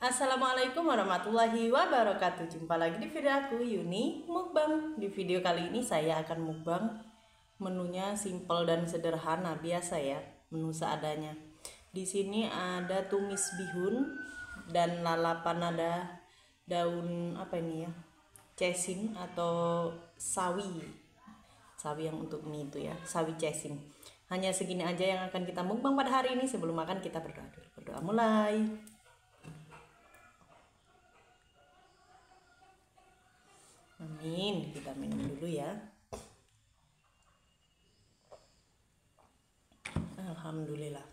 Assalamualaikum warahmatullahi wabarakatuh. Jumpa lagi di video aku, Yuni Mukbang. Di video kali ini saya akan mukbang. Menunya simple dan sederhana, biasa ya, menu seadanya. Di sini ada tumis bihun dan lalapan, ada daun apa ini ya? Cesing atau sawi. Sawi yang untuk mie itu ya, sawi cesing. Hanya segini aja yang akan kita mukbang pada hari ini. Sebelum makan kita berdoa dulu. Berdoa mulai. Amin. Kita minum dulu ya. Alhamdulillah.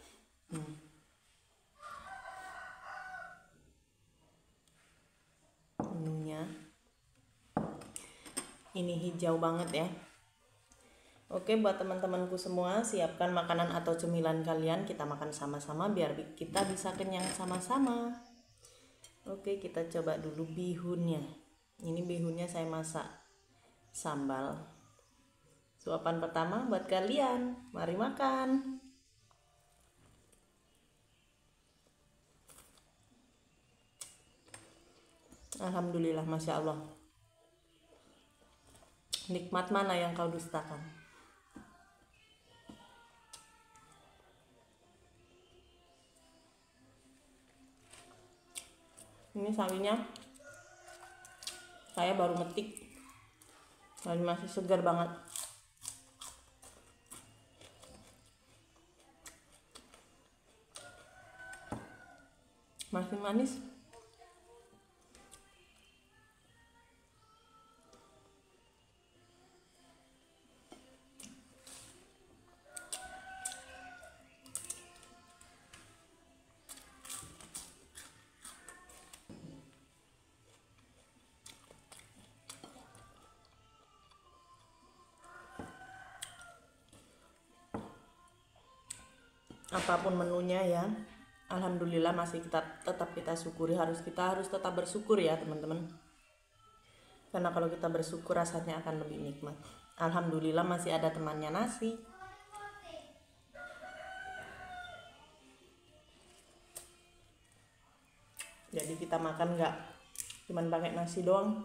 Menunya ini hijau banget ya. Oke, buat teman-temanku semua, siapkan makanan atau cemilan kalian. Kita makan sama-sama biar kita bisa kenyang sama-sama. Oke, kita coba dulu bihunnya. Ini bihunnya saya masak sambal. Suapan pertama buat kalian. Mari makan. Alhamdulillah, Masya Allah. Nikmat mana yang kau dustakan? Ini sawinya saya baru metik dan masih segar banget. Masih manis. Apapun menunya ya, alhamdulillah masih tetap kita syukuri. Harus tetap bersyukur ya teman-teman, karena kalau kita bersyukur rasanya akan lebih nikmat. Alhamdulillah masih ada temannya nasi. Jadi kita makan nggak cuman pakai nasi doang.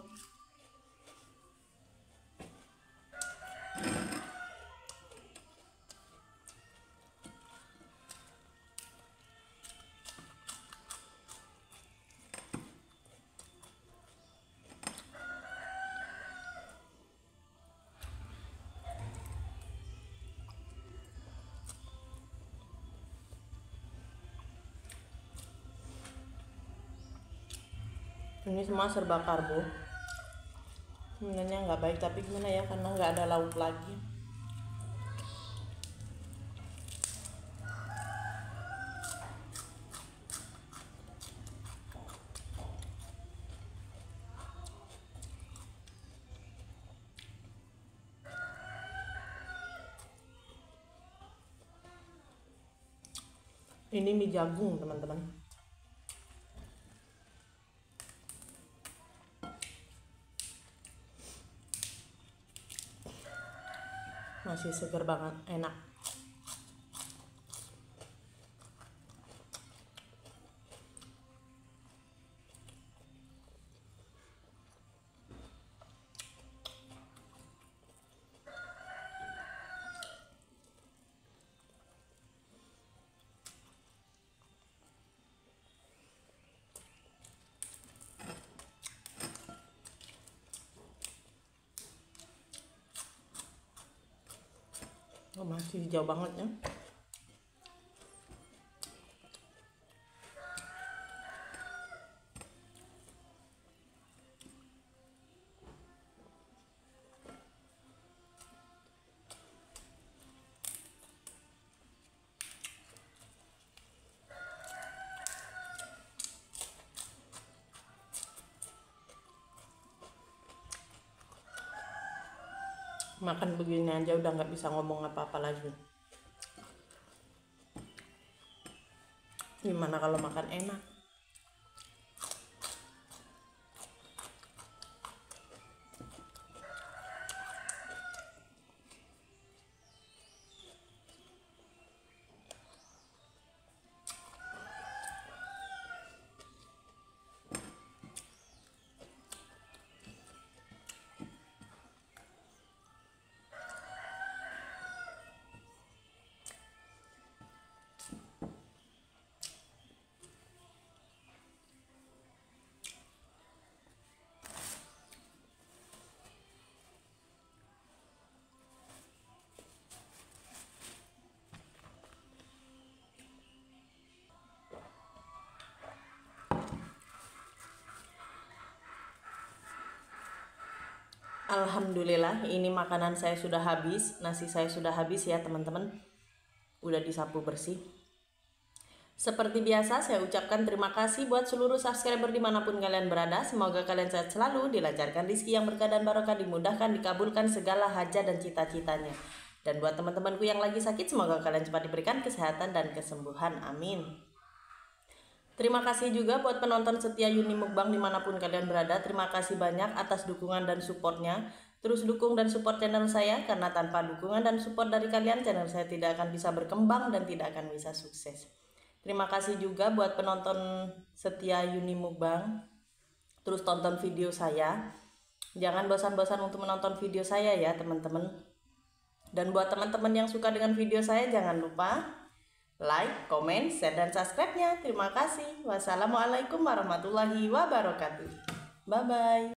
Ini semua serba karbo. Sebenarnya nggak baik, tapi gimana ya, karena nggak ada lauk lagi. Ini mie jagung teman-teman. Masih segar banget, enak. Oh, masih hijau banget ya. Makan begini aja udah nggak bisa ngomong apa-apa lagi. Gimana kalau makan enak? Alhamdulillah, ini makanan saya sudah habis, nasi saya sudah habis ya teman-teman. Udah disapu bersih. Seperti biasa, saya ucapkan terima kasih buat seluruh subscriber dimanapun kalian berada. Semoga kalian sehat selalu, dilancarkan rezeki yang berkah dan barokah, dimudahkan, dikabulkan segala hajat dan cita-citanya. Dan buat teman-temanku yang lagi sakit, semoga kalian cepat diberikan kesehatan dan kesembuhan. Amin. Terima kasih juga buat penonton setia Yuni Mukbang dimanapun kalian berada. Terima kasih banyak atas dukungan dan supportnya. Terus dukung dan support channel saya, karena tanpa dukungan dan support dari kalian, channel saya tidak akan bisa berkembang dan tidak akan bisa sukses. Terima kasih juga buat penonton setia Yuni Mukbang. Terus tonton video saya. Jangan bosan-bosan untuk menonton video saya ya teman-teman. Dan buat teman-teman yang suka dengan video saya, jangan lupa like, komen, share, dan subscribe-nya. Terima kasih. Wassalamualaikum warahmatullahi wabarakatuh. Bye-bye.